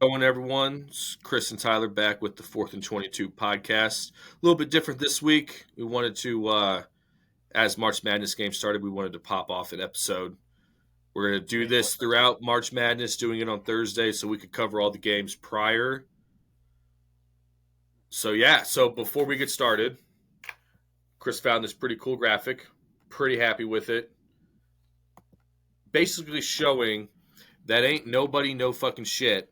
Going everyone, it's Chris and Tyler back with the 4th and 22 podcast. A little bit different this week. We wanted to, as March Madness game started, we wanted to pop off an episode. We're going to do this throughout March Madness, doing it on Thursday so we could cover all the games prior. So before we get started, Chris found this pretty cool graphic. Pretty happy with it. Basically showing that ain't nobody no fucking shit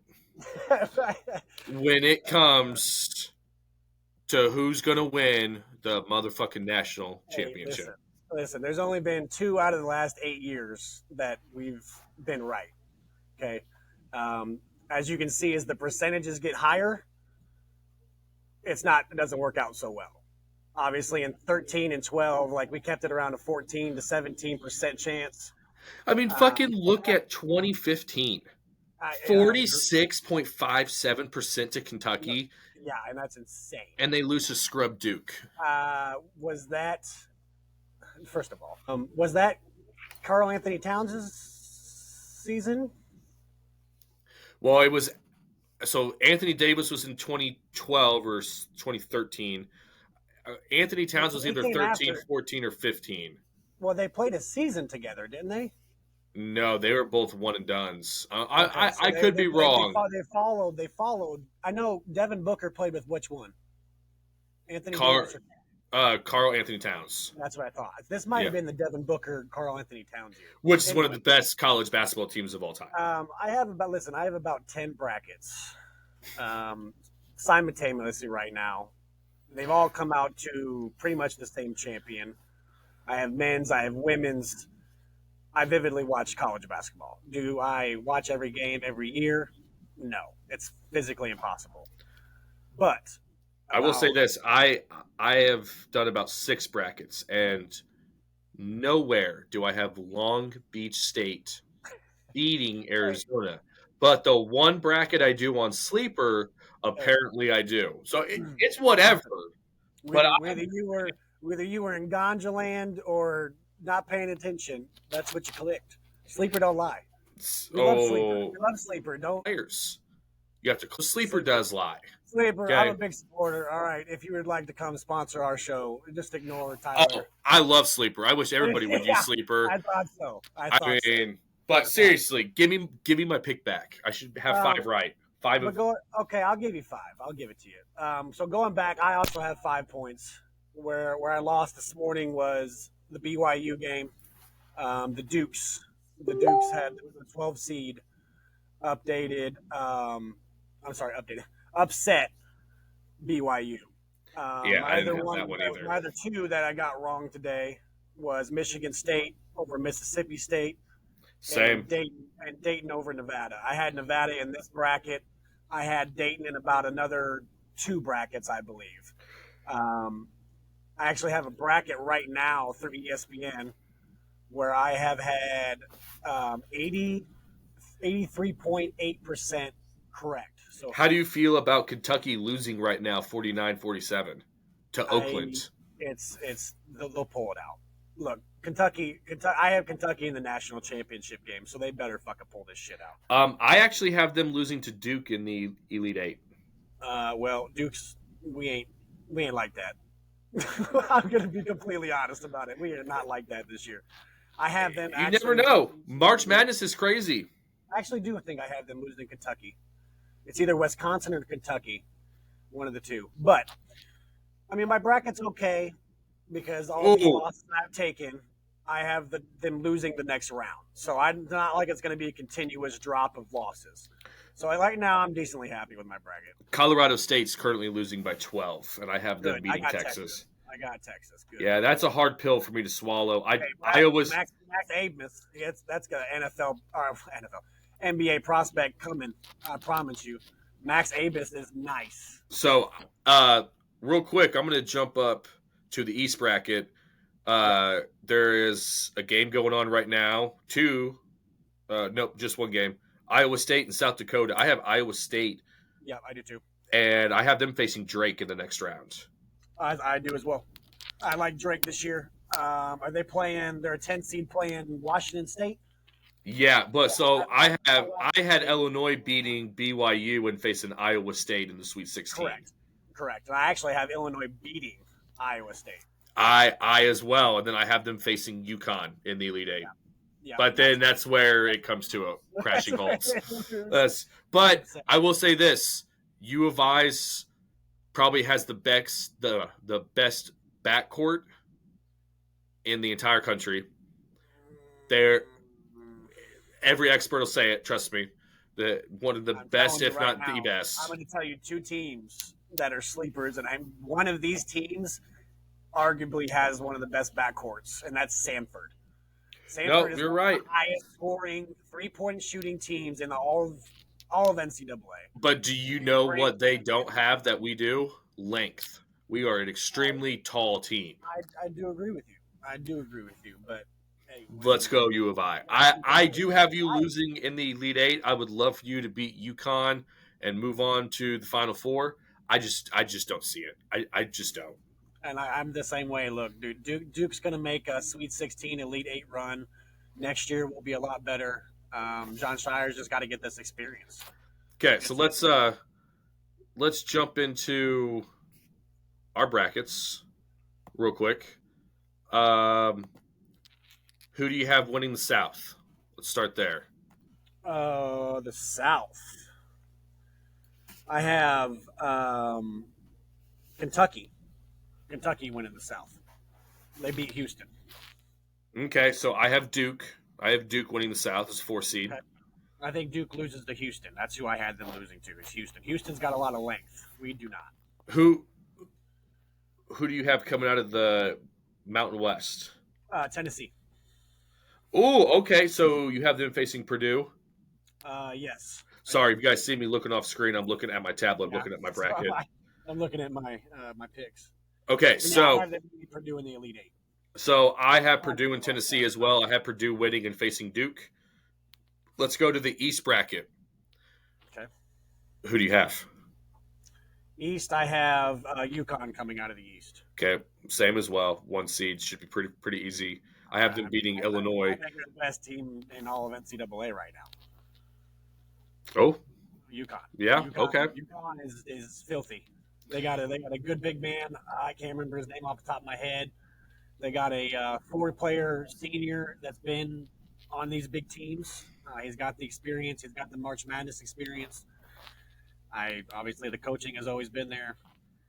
when it comes to who's going to win the motherfucking national championship. Listen, there's only been 2 out of the last 8 years that we've been right. Okay. As you can see, as the percentages get higher, it doesn't work out so well. Obviously, in 13 and 12, like we kept it around a 14 to 17% chance. I mean, fucking look at 2015. 46.57% to Kentucky. Yeah, and that's insane. And they lose to scrub Duke. Was that, first of all, was that Karl Anthony Towns' season? Well, it was. So Anthony Davis was in 2012 or 2013. Anthony Towns was either 13, 14, or 15. Well, they played a season together, didn't they? No, they were both one and dones. I could be wrong. They followed. I know Devin Booker played with which one? Anthony Davis. Karl Anthony Towns. That's what I thought. This might have been the Devin Booker, Karl Anthony Towns year. Which is one of the best college basketball teams of all time. I have about 10 brackets simultaneously right now. They've all come out to pretty much the same champion. I have men's, I have women's. I vividly watch college basketball. Do I watch every game every year? No, it's physically impossible. But I will say this: I have done about 6 brackets, and nowhere do I have Long Beach State beating Arizona. But the one bracket I do on Sleeper, apparently I do. So it's whatever. Whether you were in Ganja Land or not paying attention, that's what you clicked. Sleeper don't lie. We love Sleeper. Don't players. You have to. Sleeper does lie. Sleeper, okay. I'm a big supporter. All right, if you would like to come sponsor our show, just ignore Tyler. Oh, I love Sleeper. I wish everybody would use Sleeper. I thought so. But seriously, give me my pick back. I should have 5 right. 5 of. Okay, I'll give you 5. I'll give it to you. So going back, I also have 5 points. Where I lost this morning was the BYU game. The Dukes had the 12 seed upset BYU. I didn't have that one either. My other 2 that I got wrong today was Michigan State over Mississippi State. Same. And Dayton over Nevada. I had Nevada in this bracket. I had Dayton in about another 2 brackets, I believe. I actually have a bracket right now through ESPN where I have had 83.8% correct. So how do you feel about Kentucky losing right now 49-47 to Oakland? They'll pull it out. Look, Kentucky, I have Kentucky in the national championship game, so they better fucking pull this shit out. I actually have them losing to Duke in the Elite 8. Well, Duke's we ain't like that. I'm going to be completely honest about it. We are not like that this year. I have them. You never know. March Madness is crazy. I actually do think I have them losing Kentucky. It's either Wisconsin or Kentucky, one of the 2. But I mean, my bracket's okay because all the losses I've taken, I have them losing the next round. So I'm not like it's going to be a continuous drop of losses. So right now, I'm decently happy with my bracket. Colorado State's currently losing by 12, and I have them beating Texas. I got Texas. Good. Yeah, that's a hard pill for me to swallow. Max Abmas, that's got an NBA prospect coming. I promise you. Max Abmas is nice. So, real quick, I'm going to jump up to the East bracket. There is a game going on right now. Just one game. Iowa State and South Dakota. I have Iowa State. Yeah, I do too. And I have them facing Drake in the next round. I do as well. I like Drake this year. Are they playing? They're a 10 seed playing Washington State. Yeah, but so I watched I had the game. Illinois beating BYU and facing Iowa State in the Sweet 16. Correct. Correct. And I actually have Illinois beating Iowa State. I as well, and then I have them facing UConn in the Elite Eight. Yeah. Yeah. But then that's where it comes to a That's crashing what halt. it is. But It's, I will say this: U of I's probably has the best backcourt in the entire country. They're every expert will say it. Trust me, one of the I'm best, telling you if right not the now, I'm best. going to tell you two teams that are sleepers, and one of these teams arguably has one of the best backcourts, and that's Sanford. No, Sanford is you're one of right. the highest scoring 3-point shooting teams in all of NCAA. But do you And know Grant what they don't Sampson, have that we do? Length. We are an extremely tall team. I do agree with you. I do agree with you, but hey, Let's when go U of I. I do have you losing in the Elite Eight. I would love for you to beat UConn and move on to the Final Four. I just don't see it. I just don't. and I'm the same way. Look, dude, Duke's going to make a Sweet 16 Elite 8 run. Next year will be a lot better. John Shire's just got to get this experience. Okay, so It's let's jump into our brackets real quick. Who do you have winning the South? Let's start there. the South. I have Kentucky. Kentucky winning the South. They beat Houston. Okay, so I have Duke. I have Duke winning the South as 4 seed. Okay. I think Duke loses to Houston. That's who I had them losing to. Is Houston. Houston's got a lot of length. We do not. Who who do you have coming out of the Mountain West? Tennessee. Oh, okay. So you have them facing Purdue. Yes, I Sorry, do. if you guys see me looking off screen, I'm looking at my tablet, I'm Yeah. looking at my So bracket. I'm looking at my picks. Okay, But yeah, I so have them beat Purdue in the Elite Eight. I have Purdue and Tennessee as well. I have Purdue winning and facing Duke. Let's go to the East bracket. Okay. Who do you have? East, I have UConn coming out of the East. Okay, same as well. 1 seed should be pretty easy. I have them beating I Illinois. think they're the best team in all of NCAA right now. Oh, UConn. yeah. Okay. UConn is filthy. They got a good big man. I can't remember his name off the top of my head. They got a 4-player senior that's been on these big teams. He's got the experience. He's got the March Madness experience. I obviously the coaching has always been there.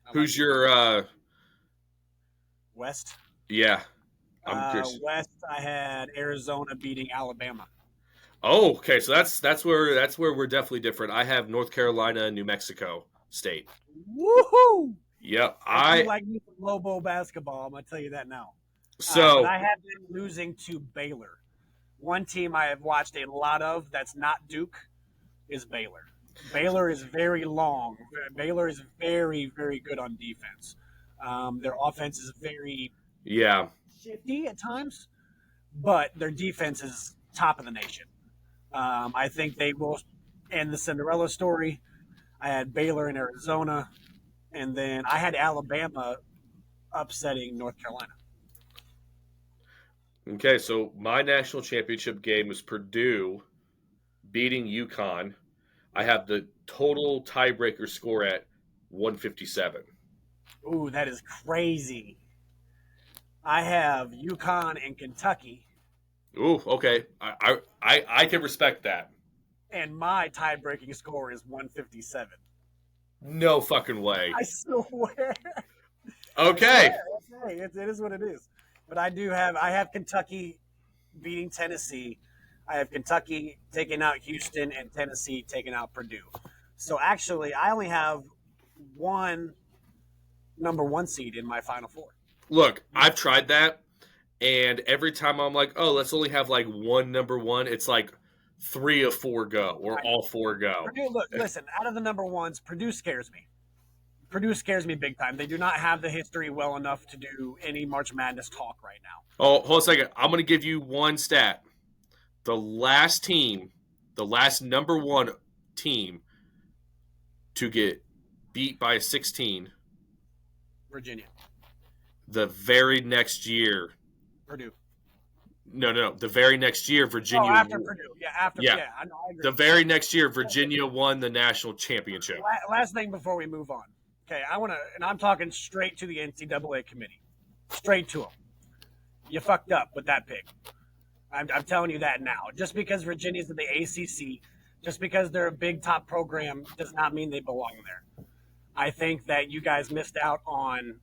I like Who's your West. yeah, I'm just West, I had Arizona beating Alabama. Oh, okay. So that's where we're definitely different. I have North Carolina and New Mexico State. Woohoo! Yep. I do I like me some Lobo basketball. I'm gonna tell you that now. But so I have them losing to Baylor. One team I have watched a lot of that's not Duke is Baylor. Baylor is very long. Baylor is very, very good on defense. Their offense is very yeah. shifty at times, but their defense is top of the nation. I think they will end the Cinderella story. I had Baylor in Arizona, and then I had Alabama upsetting North Carolina. Okay. So my national championship game is Purdue beating UConn. I Yep. have the total tiebreaker score at 157. Ooh, that is crazy. I have UConn and Kentucky, Ooh, okay. I can respect that. and my tie-breaking score is 157. No fucking way. I swear. I Okay. swear. Hey, it is what it is. But I have Kentucky beating Tennessee. I have Kentucky taking out Houston and Tennessee taking out Purdue. So actually, I only have one number one seed in my Final Four. Look, I've tried that, and every time I'm like, oh, let's only have like one number one, it's like 3 of 4 go or Right. all 4 go. Purdue, look, listen, out of the number ones, Purdue scares me. Purdue scares me big time. They do not have the history well enough to do any March Madness talk right now. Oh, hold on a second. I'm going to give you one stat. The last team, the last number one team to get beat by a 16, Virginia, the very next year, Purdue. No. The very next year, Oh, Virginia. after Purdue. Yeah, after. Yeah, Yeah, I know. I the agree. very next year, Virginia won the national championship. Last thing before we move on. Okay, I want to, and I'm talking straight to the NCAA committee, straight to them. You fucked up with that pick. I'm telling you that now. Just because Virginia's in the ACC, just because they're a big top program, does not mean they belong there. I think that you guys missed out on,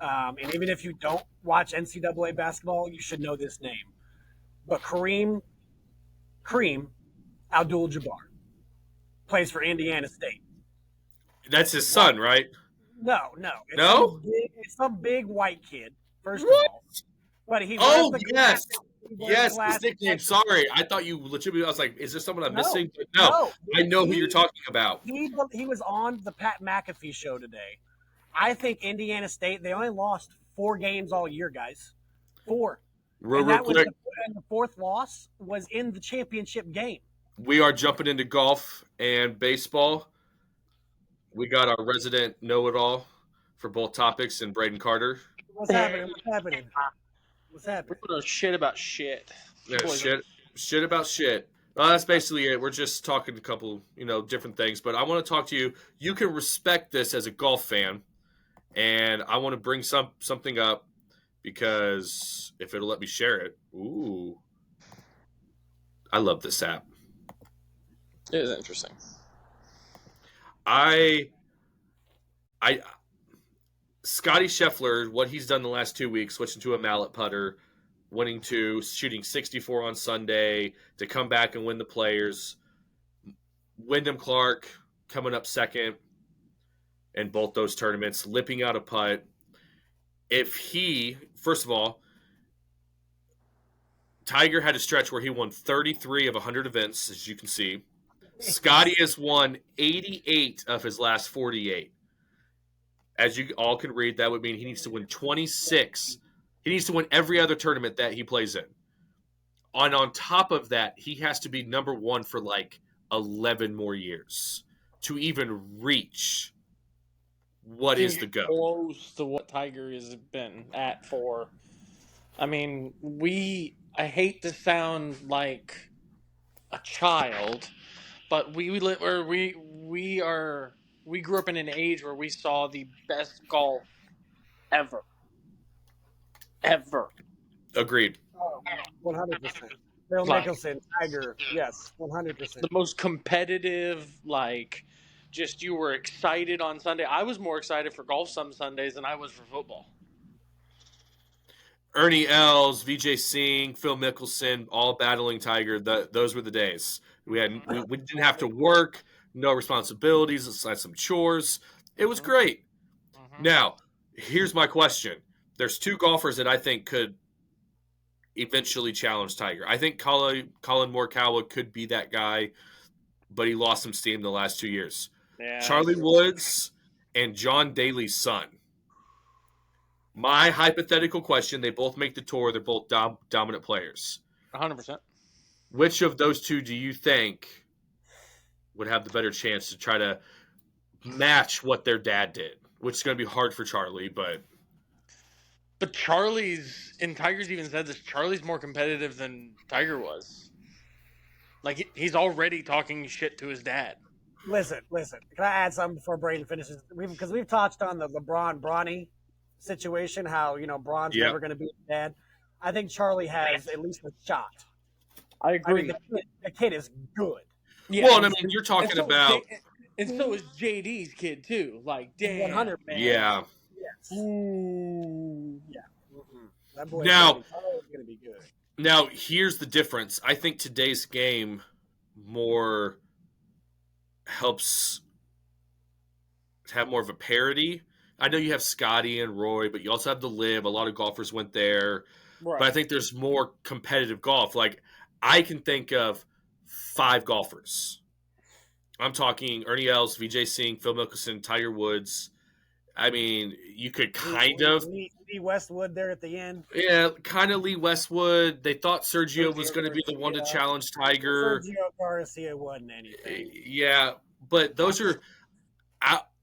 and even if you don't watch NCAA basketball, you should know this name. But Kareem Abdul-Jabbar plays for Indiana State. That's his Why? son, right? No. No. It's some big white kid. First of What? all, but he wears Oh the yes, glasses. He wears yes. His glasses. nickname. Sorry, I thought you legitimately. I was like, is there someone I'm No, missing? But no, no. I know who you're talking about. He was on the Pat McAfee show today. I think Indiana State. They only lost 4 games all year, guys. 4, and Real that was quick, the fourth loss was in the championship game. we are jumping into golf and baseball. We got our resident know-it-all for both topics in Braden Carter. What's happening? What's happening? What's We happening? don't know shit about shit. Yeah, Boys shit about shit. That's basically it. We're just talking a couple, different things. But I want to talk to you. You can respect this as a golf fan, and I want to bring something up because if it'll let me share it. Ooh, I love this app. It is interesting. I Scotty Scheffler, what he's done the last 2 weeks, switching to a mallet putter, winning two, shooting 64 on Sunday to come back and win the Players. Wyndham Clark coming up second in both those tournaments, lipping out a putt. If he, first of all, Tiger had a stretch where he won 33 of 100 events, as you can see. Scotty has won 88 of his last 48. As you all can read, that would mean he needs to win 26. He needs to win every other tournament that he plays in. And on top of that, he has to be number one for like 11 more years to even reach what is the go. Close to what Tiger has been at for. I mean, I hate to sound like a child, but we grew up in an age where we saw the best golf ever. Ever. Agreed. 100%. Phil Like Mickelson, Tiger. Yes, 100%. the most competitive, like just you were excited on Sunday. I was more excited for golf some Sundays than I was for football. Ernie Els, Vijay Singh, Phil Mickelson, all battling Tiger. Those were the days. We didn't have to work, no responsibilities, aside some chores. It was great. Mm-hmm. Now, here's my question. There's two golfers that I think could eventually challenge Tiger. I think Colin Morikawa could be that guy, but he lost some steam the last 2 years. Yeah, Charlie Woods and John Daly's son. My hypothetical question, they both make the tour. They're both dominant players. 100%. Which of those two do you think would have the better chance to try to match what their dad did? Which is going to be hard for Charlie, but Charlie's, and Tiger's even said this, Charlie's more competitive than Tiger was. Like, he's already talking shit to his dad. Listen. Can I add something before Braden finishes? Because we've touched on the LeBron Bronny situation, how, Bron's Yep. never going to be his dad. I think Charlie has at least a shot. I I agree. mean, the kid is good. Yeah, well, and I mean, you're talking about and so is JD's kid too. Like, damn, 100, man. yeah. Yes. Ooh. Yeah. Mm-hmm. That boy Now- is going to be good. Now, here's the difference. I think today's game more helps have more of a parity. I know you have Scotty and Roy, but you also have the Live. A lot of golfers went there. Right. But I think there's more competitive golf. Like, I can think of 5 golfers. I'm talking Ernie Els, Vijay Singh, Phil Mickelson, Tiger Woods. I mean, you could kind of. Lee Westwood there at the end. Yeah, kind of Lee Westwood. They thought Sergio was going to be the one to Garcia. challenge Tiger. Sergio Garcia wasn't anything. Yeah, but those are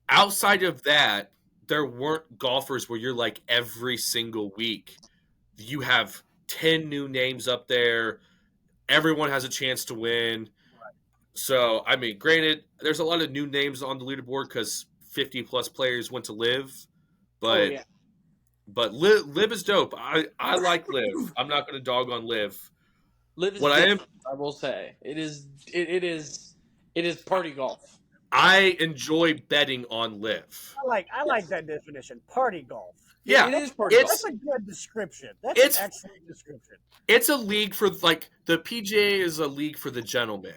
outside of that, there weren't golfers where you're like every single week you have 10 new names up there. Everyone has a chance to win. So, I mean, granted, there's a lot of new names on the leaderboard because 50 plus players went to live, Oh but yeah, live is dope. I like live. I'm not going to dog on live. live is What I am, different. I will say it is. It is party golf. I enjoy betting on live. I like that definition. Party golf. Yeah, It is party That's golf. a good description. That's an it's excellent description. it's a league for like the PGA is a league for the gentlemen.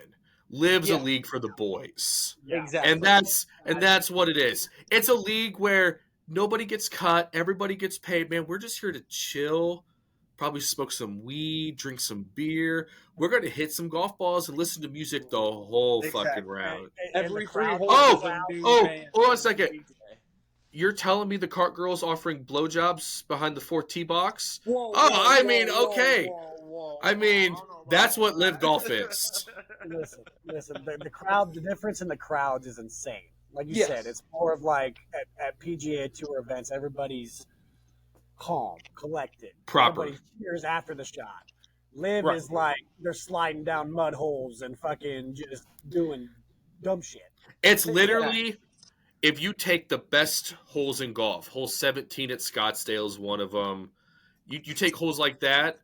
Live's a Yeah, league for the boys. Yeah. And exactly. that's what it is. It's a league where nobody gets cut, everybody gets paid. Man, we're just here to chill, probably smoke some weed, drink some beer. We're going to hit some golf balls and listen to music the whole fucking Exactly. round. And Every the three crowd, holes Oh, is a new oh, band hold on a from second. the PGA. You're telling me the cart girl's offering blowjobs behind the 4 tee box? Whoa, Oh, whoa, I whoa, mean, whoa, okay. whoa. I mean, don't know about that's what that. live golf is. listen. The crowd, the difference in the crowds is insane. Like you Yes. said, it's more of like at PGA Tour events, everybody's calm, collected. Proper. Everybody cheers after the shot. Live Right. is like they're sliding down mud holes and fucking just doing dumb shit. It's literally if you take the best holes in golf, hole 17 at Scottsdale is one of them. You take holes like that,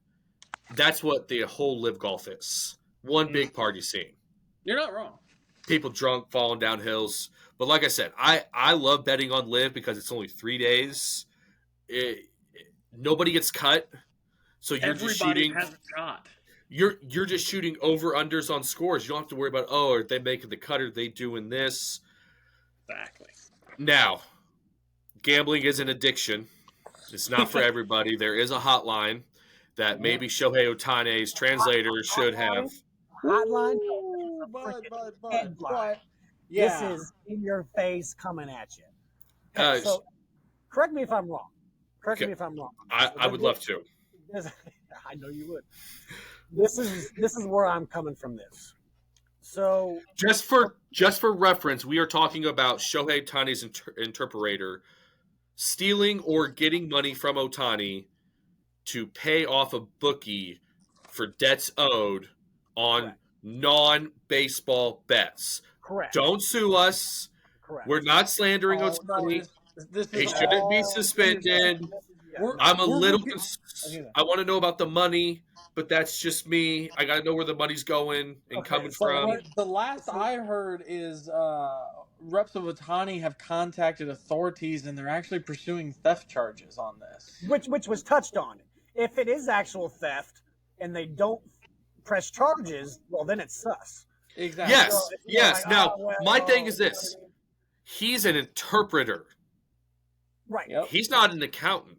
that's what the whole live golf is. One big party scene. You're not wrong. People drunk, falling down hills. But like I said, I love betting on live because it's only 3 days. Nobody gets cut. So you're Everybody just shooting. has a shot. You're just shooting over unders on scores. You don't have to worry about are they making the cut? Are they doing this? Exactly. Now, gambling is an addiction. It's not for everybody. There is a hotline that maybe Shohei Ohtani's translator should have. Hotline. Ooh, headline. but, yeah. This is in your face coming at you. Uh, So, correct me if I'm wrong. Correct Okay. me if I'm wrong. I would love to. I know you would. This is where I'm coming from. This. So Just for reference, we are talking about Shohei Ohtani's interpreter stealing or getting money from Ohtani to pay off a bookie for debts owed on Correct. non-baseball bets. correct. Don't sue us. Correct. We're not slandering Oh, Ohtani. this He is shouldn't be all- suspended. Yeah. I'm a We're little. looking- I want to know about the money, but that's just me. I got to know where the money's going and Okay, coming so from. What the last I heard is reps of Ohtani have contacted authorities and they're actually pursuing theft charges on this. Which was touched on. If it is actual theft and they don't press charges, well, then it's sus. Exactly. Yes, So if you're yes. like, Now, oh, well, my thing is you know this: what I mean? he's an interpreter. Right. Yep. He's not an accountant.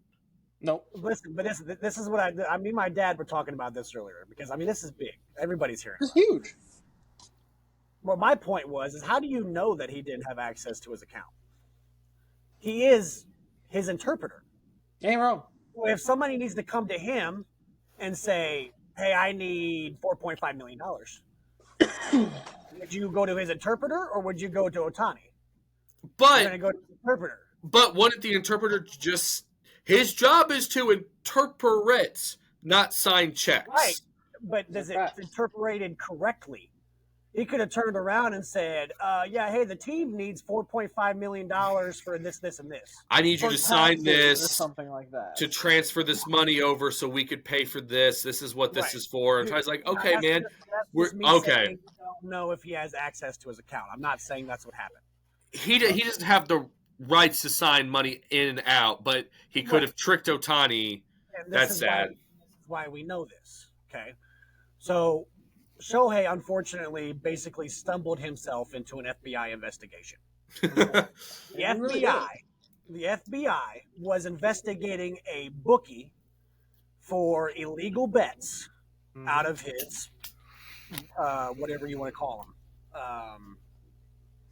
Nope. Listen, but this is what I mean. My dad were talking about this earlier because I mean this is big. Everybody's hearing. It's huge. Well, my point was how do you know that he didn't have access to his account? He is his interpreter. Ain't wrong. Well, if somebody needs to come to him and say, "Hey, I need $4.5 million," would you go to his interpreter or would you go to Ohtani? You're going to But go to the interpreter. wouldn't the interpreter just his job is to interpret, not sign checks? Right. But does it Facts. interpreted correctly? He could have turned around and said, "Yeah, hey, the team needs $4.5 million for this, this, and this." I need you Or to sign taxes or this something like that. to transfer this money over so we could pay for this. This is what this Right. is for. And Ty's like, okay, That's man, just- that's we're just me okay. saying we don't know if he has access to his account. I'm not saying that's what happened. He doesn't have the rights to sign money in and out, but he could have tricked Ohtani. And That's is sad. This is why we know this. Okay. So Shohei, unfortunately, basically stumbled himself into an FBI investigation. The really FBI was investigating a bookie for illegal bets Mhm. out of his, whatever you want to call them.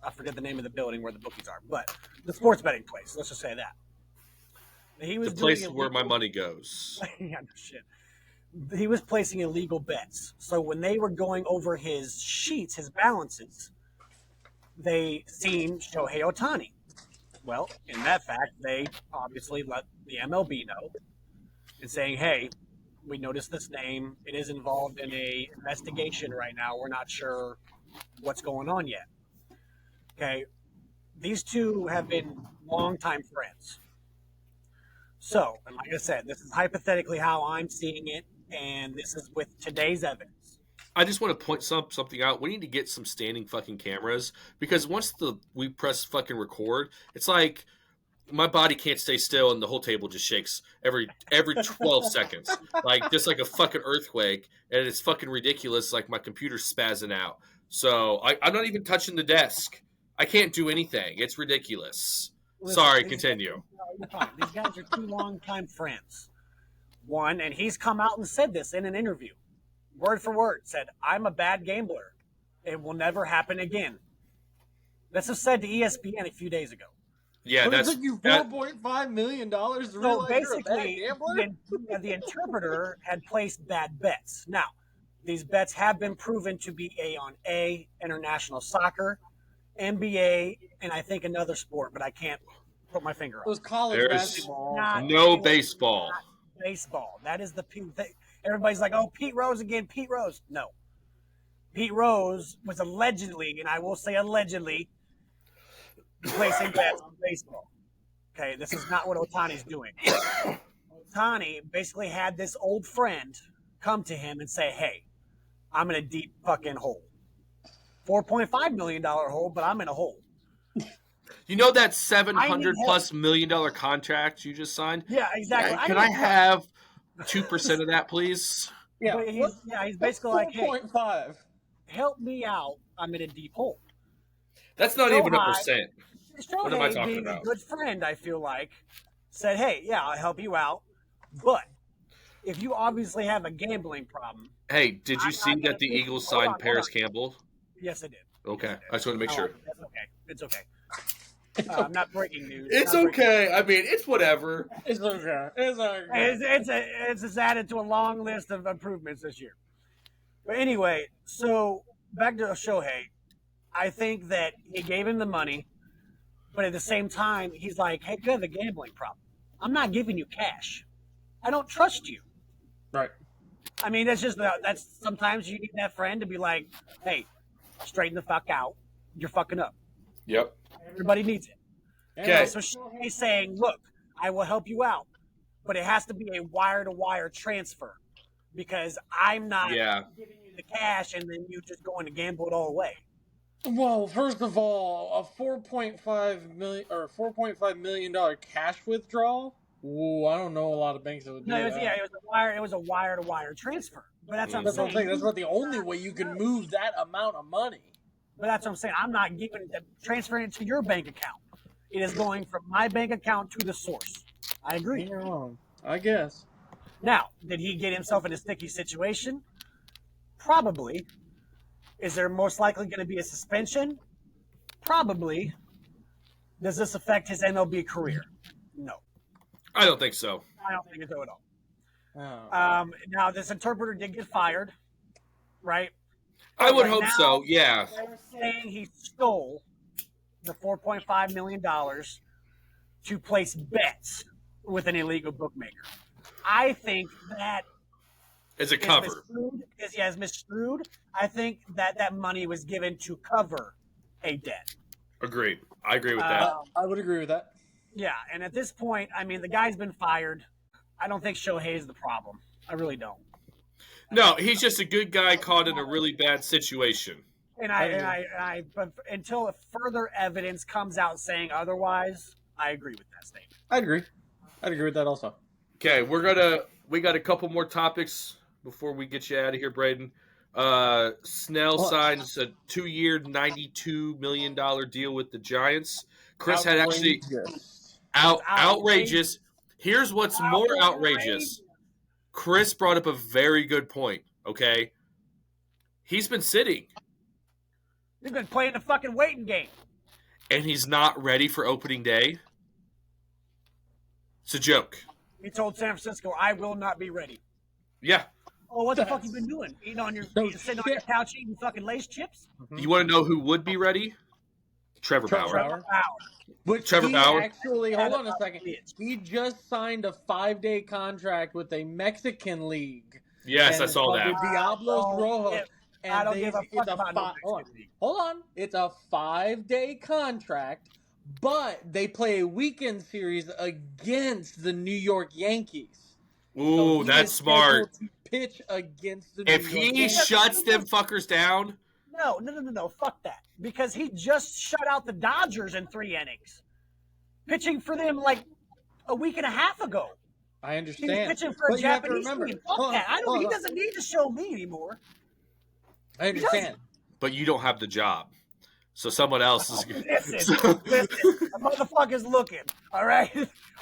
I forget the name of the building where the bookies are, but the sports betting place. Let's just say that. He was The place doing where my illegal- money goes. yeah, no shit. He was placing illegal bets. So when they were going over his sheets, his balances, they seen Shohei Ohtani. Well, in that fact, they obviously let the MLB know and saying, "Hey, We noticed this name. It is involved in a investigation right now. We're not sure what's going on yet. Okay, these two have been longtime friends. So, and like I said, this is hypothetically how I'm seeing it, and this is with today's evidence. I just want to point something out. We need to get some standing fucking cameras because once we press fucking record, it's like my body can't stay still and the whole table just shakes every 12 seconds, like just like a fucking earthquake, and it's fucking ridiculous. Like my computer's spazzing out, so I'm not even touching the desk. I can't do anything. It's ridiculous. Listen, Sorry, these continue. These guys are two longtime friends. One, and he's come out and said this in an interview, word for word, said, "I'm a bad gambler. It will never happen again." This was said to ESPN a few days ago. Yeah, But it that's took you $4.5 million to So realize you're a bad basically, gambler? the interpreter had placed bad bets. Now, these bets have been proven to be on international soccer, NBA, and I think another sport, but I can't put my finger It on was college There's basketball. no baseball. baseball. That is the thing. Everybody's like, "Oh, Pete Rose again, Pete Rose." No, Pete Rose was allegedly, and I will say allegedly, placing bets on baseball. Okay, this is not what Ohtani's doing. Ohtani basically had this old friend come to him and say, "Hey, I'm in a deep fucking hole. $4.5 million hole, but I'm in a hole." You know that I $700 need help. plus million contract you just signed? Yeah, exactly. Can I have 2% of that, please? Yeah, But he's basically like, "Hey, 4.5. help me out. I'm in a deep hole." That's not even a percent. What am I Shohei, talking being about? a good friend, I feel like, said, "Hey, yeah, I'll help you out, but if you obviously have a gambling problem." Hey, did you I'm see not that the gonna- Eagles hold signed on. Paris Campbell? Yes, I did. Okay, Yes, I just want to make sure. That's okay. It's okay. Not breaking news. It's Not breaking okay. I mean, it's whatever. It's okay. It's okay. It's just added to a long list of improvements this year. But anyway, so back to Shohei. I think that he gave him the money, but at the same time, he's like, "Hey, you have a gambling problem. I'm not giving you cash. I don't trust you." Right. I mean, that's sometimes you need that friend to be like, "Hey, straighten the fuck out. You're fucking up." Yep. Everybody needs it. Okay. So Shohei's saying, "Look, I will help you out, but it has to be a wire-to-wire transfer because I'm not Yeah. giving you the cash and then you just going to gamble it all away." Well, first of all, a $4.5 million cash withdrawal. Ooh, I don't know a lot of banks that would do No, that. it was a wire-to-wire transfer. But that's what I'm That's what I'm saying. saying. That's not the only way you can move that amount of money. But that's what I'm saying. I'm not transferring it to your bank account. It is going from my bank account to the source. I agree. You're wrong, I guess. Now, did he get himself in a sticky situation? Probably. Is there most likely going to be a suspension? Probably. Does this affect his MLB career? No, I don't think so. I don't think so at all. Oh. Now, this interpreter did get fired, right? I would Right hope now, so. Yeah. They're saying he stole the $4.5 million to place bets with an illegal bookmaker. I think that It's a cover. is misconstrued. I think that money was given to cover a debt. Agreed. I agree with that. I would agree with that. Yeah, and at this point, I mean, the guy's been fired. I don't think Shohei is the problem. I really don't. No, he's just a good guy caught in a really bad situation. But until further evidence comes out saying otherwise, I agree with that statement. I'd agree with that also. Okay, we got a couple more topics before we get you out of here, Braden. Snell signs a 2-year, $92 million deal with the Giants. Chris had actually outrageous. Here's what's more outrageous. Chris brought up a very good point, okay? He's been sitting. He's been playing the fucking waiting game. And he's not ready for opening day? It's a joke. He told San Francisco, "I will not be ready." Yeah. Oh, what the fuck you been doing? Sitting on your couch eating fucking Lay's chips? You want to know who would be ready? Trevor Bauer. Trevor Bauer. Which Trevor he Bauer? actually, hold on a second. Bitch. He just signed a 5-day contract with a Mexican league. Yes, and I it's saw called that. the Diablos Rojos. I don't And give a fuck about no hold Mexican league. on. It's a 5-day contract, but they play a weekend series against the New York Yankees. Ooh, So he that's is smart. scheduled to pitch against the If New York he Yankees. shuts them fuckers down, No. Fuck that. Because he just shut out the Dodgers in 3 innings, pitching for them like a week and a half ago. I He was understand. pitching for a But you have to Japanese remember. team. Fuck that. He doesn't need to show me anymore. I understand. but you don't have the job. So someone else is Listen, the motherfucker's looking. All right,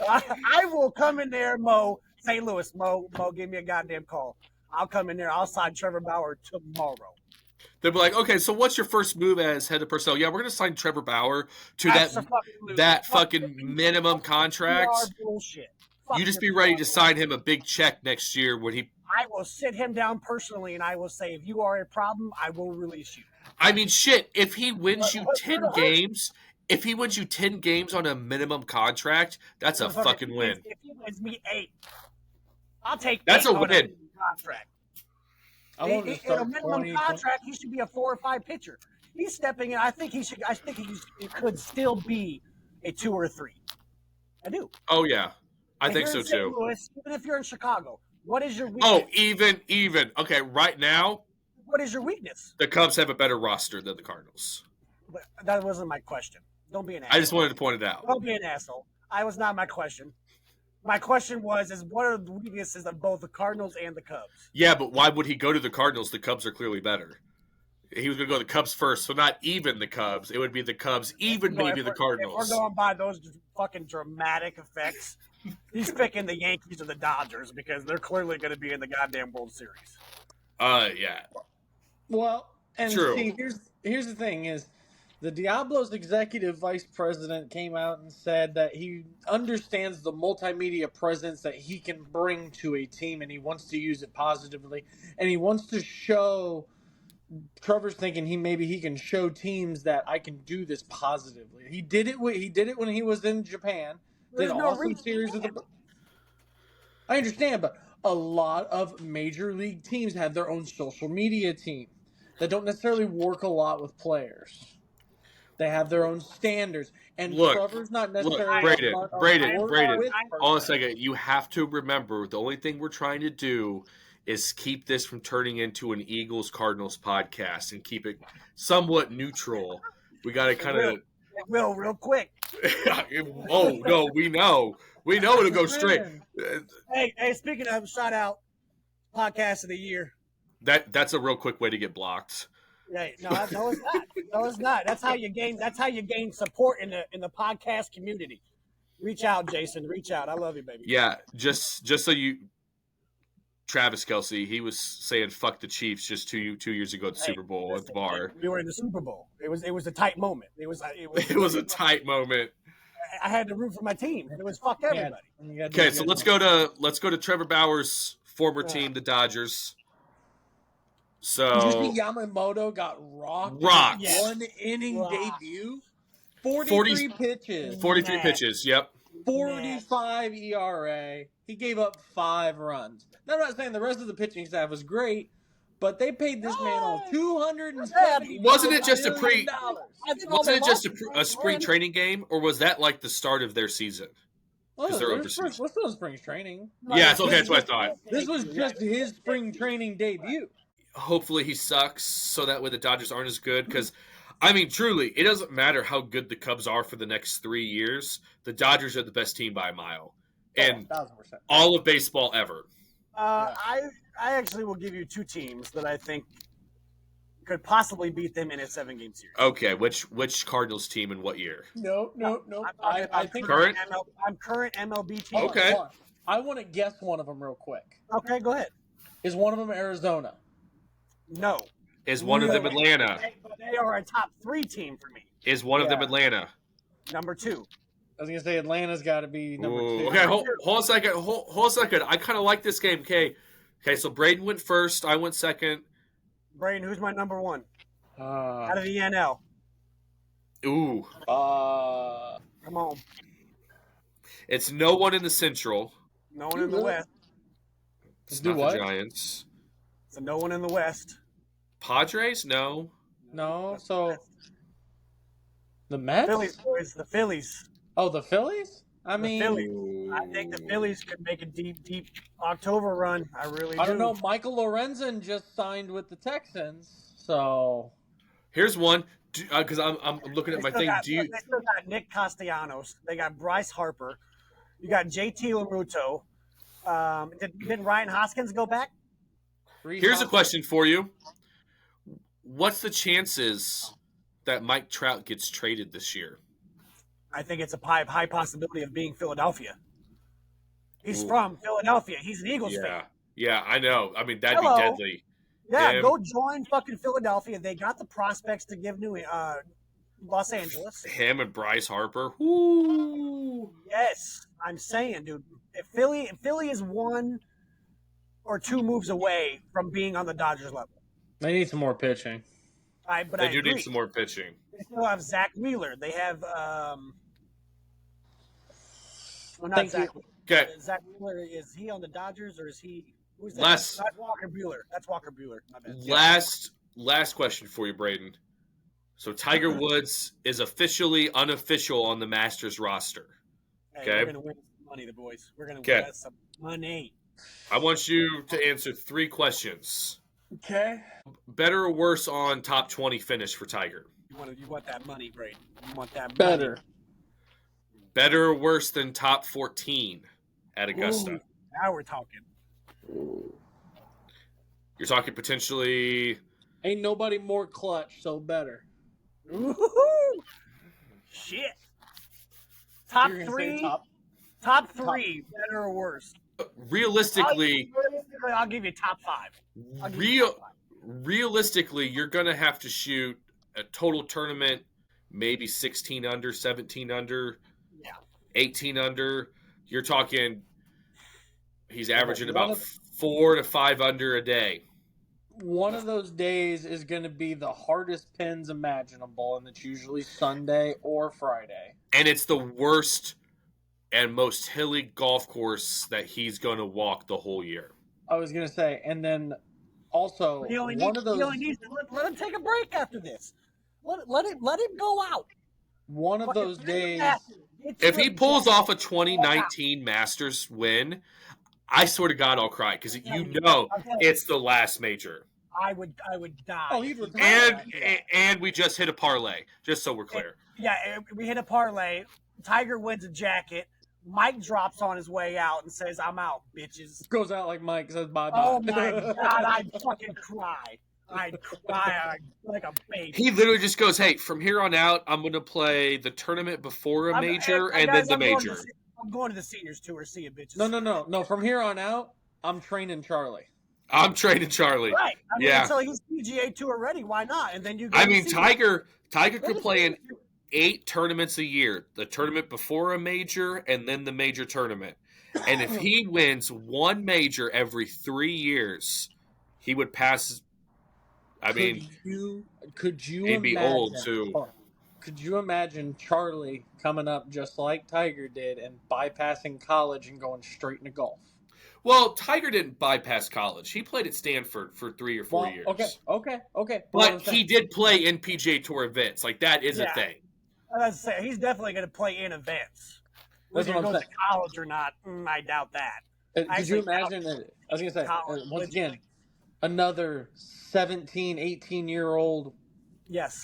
I will come in there, Mo. St. Louis, Mo, give me a goddamn call. I'll come in there. I'll sign Trevor Bauer tomorrow. They'll be like, okay, so what's your first move as head of personnel? Yeah, we're going to sign Trevor Bauer to Absolutely. that Fuck fucking minimum contract. bullshit. Fuck You just your be ready PR. to sign him a big check next year when he. I will sit him down personally, and I will say, if you are a problem, I will release you. I mean, shit. If he wins you What- 10 what- games, if he wins you 10 games on a minimum contract, that's a fucking win. If he wins me 8, I'll take. That's 8 a on win. Contract. I want to In a start minimum 20. contract, he should be a 4 or 5 pitcher. He's stepping in. I think he could still be a 2 or a 3. I do. Oh yeah, I If think you're so in St. too. Louis, even if you're in Chicago, what is your weakness? Oh, even. Okay, right now What is your weakness? the Cubs have a better roster than the Cardinals. But that wasn't my question. Don't be an asshole. I just wanted to point it out. Don't be an asshole. I was not my question. My question was, what are the weaknesses of both the Cardinals and the Cubs? Yeah, but why would he go to the Cardinals? The Cubs are clearly better. He was going to go to the Cubs first, so not even the Cubs. It would be the Cubs, even maybe the Cardinals. If we're going by those fucking dramatic effects, he's picking the Yankees or the Dodgers because they're clearly going to be in the goddamn World Series. Yeah. Well, and True. see, here's the thing is, the Diablos executive vice president came out and said that he understands the multimedia presence that he can bring to a team, and he wants to use it positively, and he wants to show. Trevor's thinking he can show teams that I can do this positively. He did it when he was in Japan. There's Did an no awesome reason. series of the. I understand, but a lot of major league teams have their own social media team that don't necessarily work a lot with players. They have their own standards, and Look, Trevor's not necessarily. Braden, with hold on a second. You have to remember the only thing we're trying to do is keep this from turning into an Eagles Cardinals podcast and keep it somewhat neutral. We got to kind of. Real quick. Oh no, we know it'll go straight. Hey, speaking of, shout out podcast of the year. That's a real quick way to get blocked. Right. No, it's not. No, it's not. That's how you gain support in the podcast community. Reach out, Jason. Reach out. I love you, baby. Yeah, just so you, Travis Kelce, he was saying "fuck the Chiefs" just 2 years ago at the Super Bowl at the bar. We were in the Super Bowl. It was a tight moment. It was a tight moment. I had to root for my team. It was fuck everybody. Okay, so let's go to Trevor Bauer's former team, the Dodgers. So Did you see Yamamoto got rocked? Yes. 1 inning debut. 43 pitches. 43 pitches. Yep. 45 ERA. He gave up 5 runs. Now, I'm not saying the rest of the pitching staff was great, but they paid this man on $270. Wasn't it just Wasn't a spring training game, or was that like the start of their season? Well, they're let's go to spring training. Yeah, it's okay. That's what I thought. This was just his spring training debut. Hopefully he sucks, so that way the Dodgers aren't as good. Because, I mean, truly, it doesn't matter how good the Cubs are for the next 3 years. The Dodgers are the best team by a mile, and 1,000%. all of baseball ever. I actually will give you 2 teams that I think could possibly beat them in a 7-game series. Okay, which Cardinals team and what year? No. I think current. I'm current MLB team. Okay. I want to guess one of them real quick. Okay, go ahead. Is one of them Arizona? No. Is one of them Atlanta? They are a top 3 team for me. Is one of them Atlanta? Number 2. I was gonna say Atlanta's got to be number 2. Okay, hold a second. Hold a second. I kind of like this game. Okay, so Braden went first. I went second. Braden, who's my number 1 out Uh, of the NL? Ooh. Come on. It's no one in the Central. No one in the West. It's Do not what? the Giants. So no one in the West. Padres? No. No, so the Mets? Phillies, boys. The Phillies. Oh, the Phillies? I The mean, Phillies. I think the Phillies could make a deep October run. I really do. I don't know. Michael Lorenzen just signed with the Texans, so Here's one because I'm looking at my thing. They still got Nick Castellanos. They got Bryce Harper. You got JT Lamuto. Didn't Ryan Hoskins go back? Here's a question for you. What's the chances that Mike Trout gets traded this year? I think it's a high possibility of being Philadelphia. He's from Philadelphia. He's an Eagles fan. Yeah, I know. I mean, that'd be deadly. Yeah, go join fucking Philadelphia. They got the prospects to give Los Angeles. Him and Bryce Harper. Woo. Yes, I'm saying, dude. If Philly is 1 or 2 moves away from being on the Dodgers level. they need some more pitching. They do need some more pitching. They still have Zach Wheeler. They have Okay. Zach Wheeler, is he on the Dodgers or is he? Who's that? That's Walker Buehler. That's Walker Buehler. My bad. Last question for you, Braden. So Tiger Woods is officially unofficial on the Masters roster. Hey, we're gonna win some money, the boys. We're gonna win some money. I want you to answer 3 questions. Okay. Better or worse on top 20 finish for Tiger? You want that money, Braden. You want that Better. money. Better or worse than top 14 at Augusta? Ooh, now we're talking. You're talking potentially... Ain't nobody more clutch, so better. Ooh, shit. Top 3. Top 3, better or worse? Realistically, I'll give you top 5. Realistically, you're going to have to shoot a total tournament, maybe 16 under, 17 under, 18 under. You're talking he's averaging about 4 to 5 under a day. One of those days is going to be the hardest pins imaginable, and it's usually Sunday or Friday. And it's the worst and most hilly golf course that he's going to walk the whole year. I was going to say, and then also He only needs to let him take a break after this. Let him go out. One of those days. If he pulls off a 2019 Masters win, I swear to God, I'll cry because it's the last major. I would die. Oh, he'd retire. And we just hit a parlay, just so we're clear. We hit a parlay. Tiger wins a jacket. Mike drops on his way out and says, "I'm out, bitches." Goes out like Mike says, "Bye bye." Oh my God, I'd fucking cry. I'd cry like a baby. He literally just goes, "Hey, from here on out, I'm going to play the tournament before a major and then the major." I'm going to the seniors tour. See you, bitches. No. From here on out, I'm training Charlie. I'm training Charlie. Right. Until he's PGA Tour ready, why not? And then you. Tiger could play in 8 tournaments a year. The tournament before a major and then the major tournament. And if he wins one major every 3 years, he would pass. Could you he'd be old too. Could you imagine Charlie coming up just like Tiger did and bypassing college and going straight into golf? Well, Tiger didn't bypass college. He played at Stanford for 3 or 4 years. Okay. But he did play in PGA Tour events. Like, that is a thing. I was saying, he's definitely going to play in events. Whether he goes to college or not, I doubt that. Could you imagine that? I was going to say, once again, another 17, 18-year-old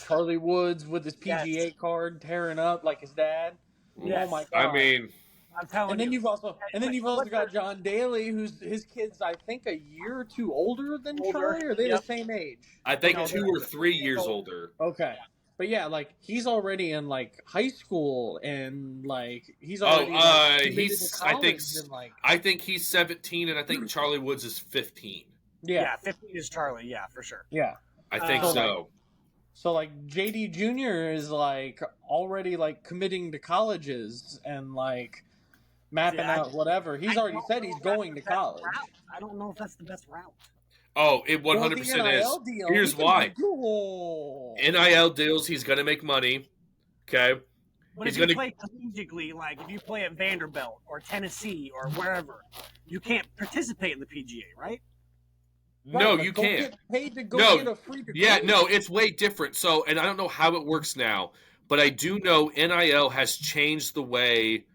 Charlie Woods with his PGA card tearing up like his dad. Yes. Oh, my God. I mean... I'm telling and then you've also got John Daly, who's his kid's I think a year or 2 older than Charlie, or are they the same age? I think 2 or 3 years older. Okay, but yeah, like he's already in like high school and like he's already. I think he's 17 and I think Charlie Woods is 15. Yeah, 15 is Charlie. Yeah, for sure. Yeah, I think so. So like JD Jr. is like already like committing to colleges and like. Mapping out whatever. He's already said he's going to college. I don't know if that's the best route. Oh, it 100% is. Here's why. NIL deals, he's going to make money. Okay, But he's if you gonna. play collegiately, like if you play at Vanderbilt or Tennessee or wherever, you can't participate in the PGA, right? No, Right, you but go can't. get paid to go No, get a free yeah, degree. no, it's way different. So, and I don't know how it works now, but I do know NIL has changed the way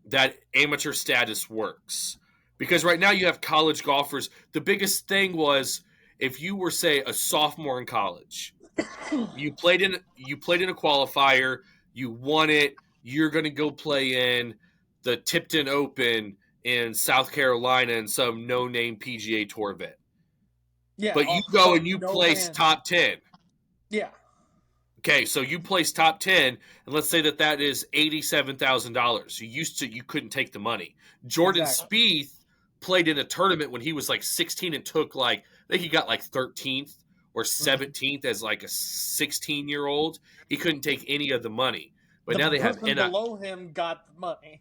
that amateur status works. Because right now you have college golfers. The biggest thing was if you were, say, a sophomore in college, you played in a qualifier, you won it, you're going to go play in the Tipton Open in South Carolina in some no-name PGA Tour event. Yeah, But you off go and some you no place man. top 10. Yeah, Okay, so you place top 10, and let's say that is $87,000. You couldn't take the money. Jordan exactly. Spieth played in a tournament when he was like 16 and took like I think he got like 13th or Mhm. 17th as like a 16-year-old. He couldn't take any of the money. But The now they have person below him got the money.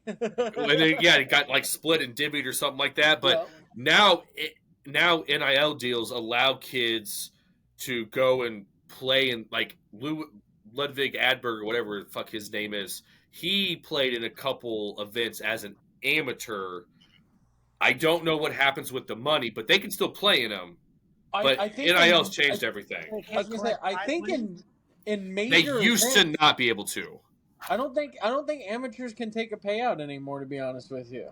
yeah, it got like split and divvied or something like that. But Yeah. now, now NIL deals allow kids to go and play in like Ludwig Adberg or whatever the fuck his name is. He played in a couple events as an amateur. I don't know what happens with the money, but they can still play in them. But I think NIL's in changed everything. They I was can't gonna say collect I prize think money. in They major used to events not be able to. I don't think amateurs can take a payout anymore. To be honest with you.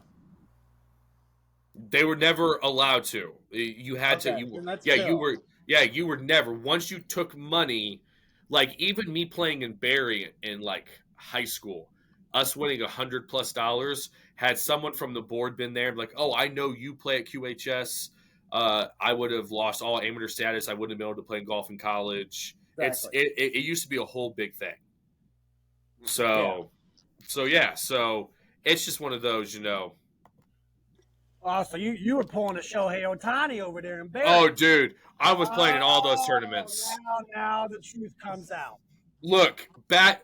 They were never allowed to. You had to. Okay, then that's Yeah, you chill. were. Yeah, you were never. Once you took money, like even me playing in Barry in like high school, us winning $100+ had someone from the board been there, like, oh, I know you play at QHS. I would have lost all amateur status. I wouldn't have been able to play golf in college. Exactly. It used to be a whole big thing. Yeah. So yeah, so it's just one of those. Oh, so you were pulling a Shohei Ohtani over there in Oh, Barry. dude, I was playing in all those Oh, tournaments. now the truth comes out. Look, back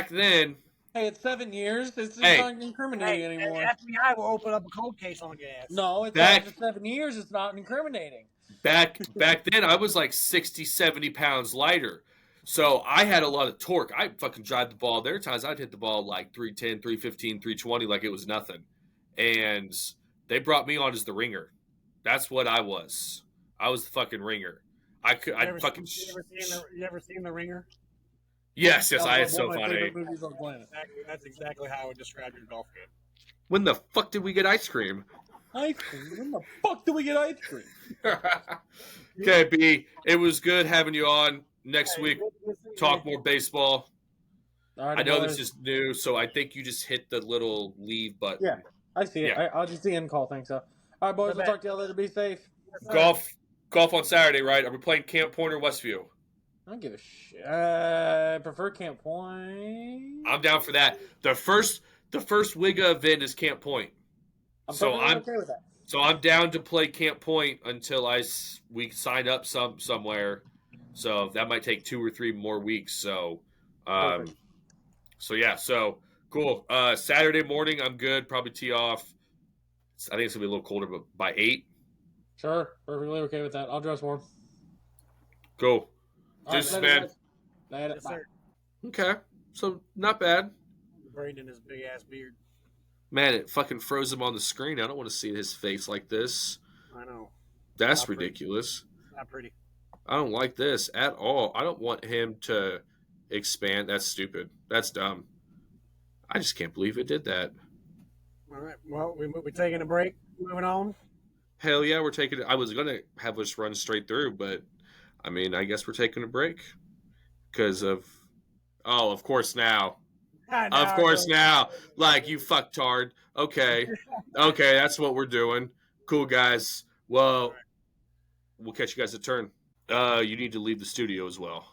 then, Hey, it's 7 years. It's hey, not incriminating Hey, anymore. FBI will open up a cold case on your ass. No, it's back after 7 years. It's not incriminating. back then, I was like 60, 70 pounds lighter. So I had a lot of torque. I fucking drive the ball. There are times I'd hit the ball like 310, 315, 320 like it was nothing. And they brought me on as the ringer. That's what I was. I was the fucking ringer. I'd fucking You ever seen the Ringer? yes, That I. was It's one so of my funny. favorite movies on the planet. That's exactly how I would describe your golf game. When the fuck did we get ice cream? Ice cream? When the fuck do we get ice cream? Okay, B. It was good having you on next week. Talk more baseball. All right, I know boys. this is new, so I think you just hit the little leave button. Yeah, I see it. Yeah. I'll just the end call thing. So, all right, boys. We'll talk to you later. Be safe. Golf on Saturday, right? Are we playing Camp Point or Westview? I don't give a shit. I prefer Camp Point. I'm down for that. The first WIGA event is Camp Point. I'm So perfectly okay with that. So I'm down to play Camp Point until we sign up somewhere. So that might take 2 or 3 more weeks. So, Perfect. so yeah. So cool. Saturday morning, I'm good. Probably tee off. I think it's gonna be a little colder, but by 8. Sure, perfectly okay with that. I'll dress warm. Cool. All Just right, man. later, guys. Later. Yes, Bye. sir. Okay. So not bad. Braden and his big ass beard. Man, it fucking froze him on the screen. I don't want to see his face like this. I know. That's Not pretty. ridiculous. Not pretty. I don't like this at all. I don't want him to expand. That's stupid. That's dumb. I just can't believe it did that. All right. Well, we're taking a break. Moving on. Hell yeah, we're taking it. I was going to have us run straight through, but I mean, I guess we're taking a break because of. Oh, of course now. Of course now. Like, you fucktard. Okay. Okay, that's what we're doing. Cool, guys. Well, we'll catch you guys at turn. You need to leave the studio as well.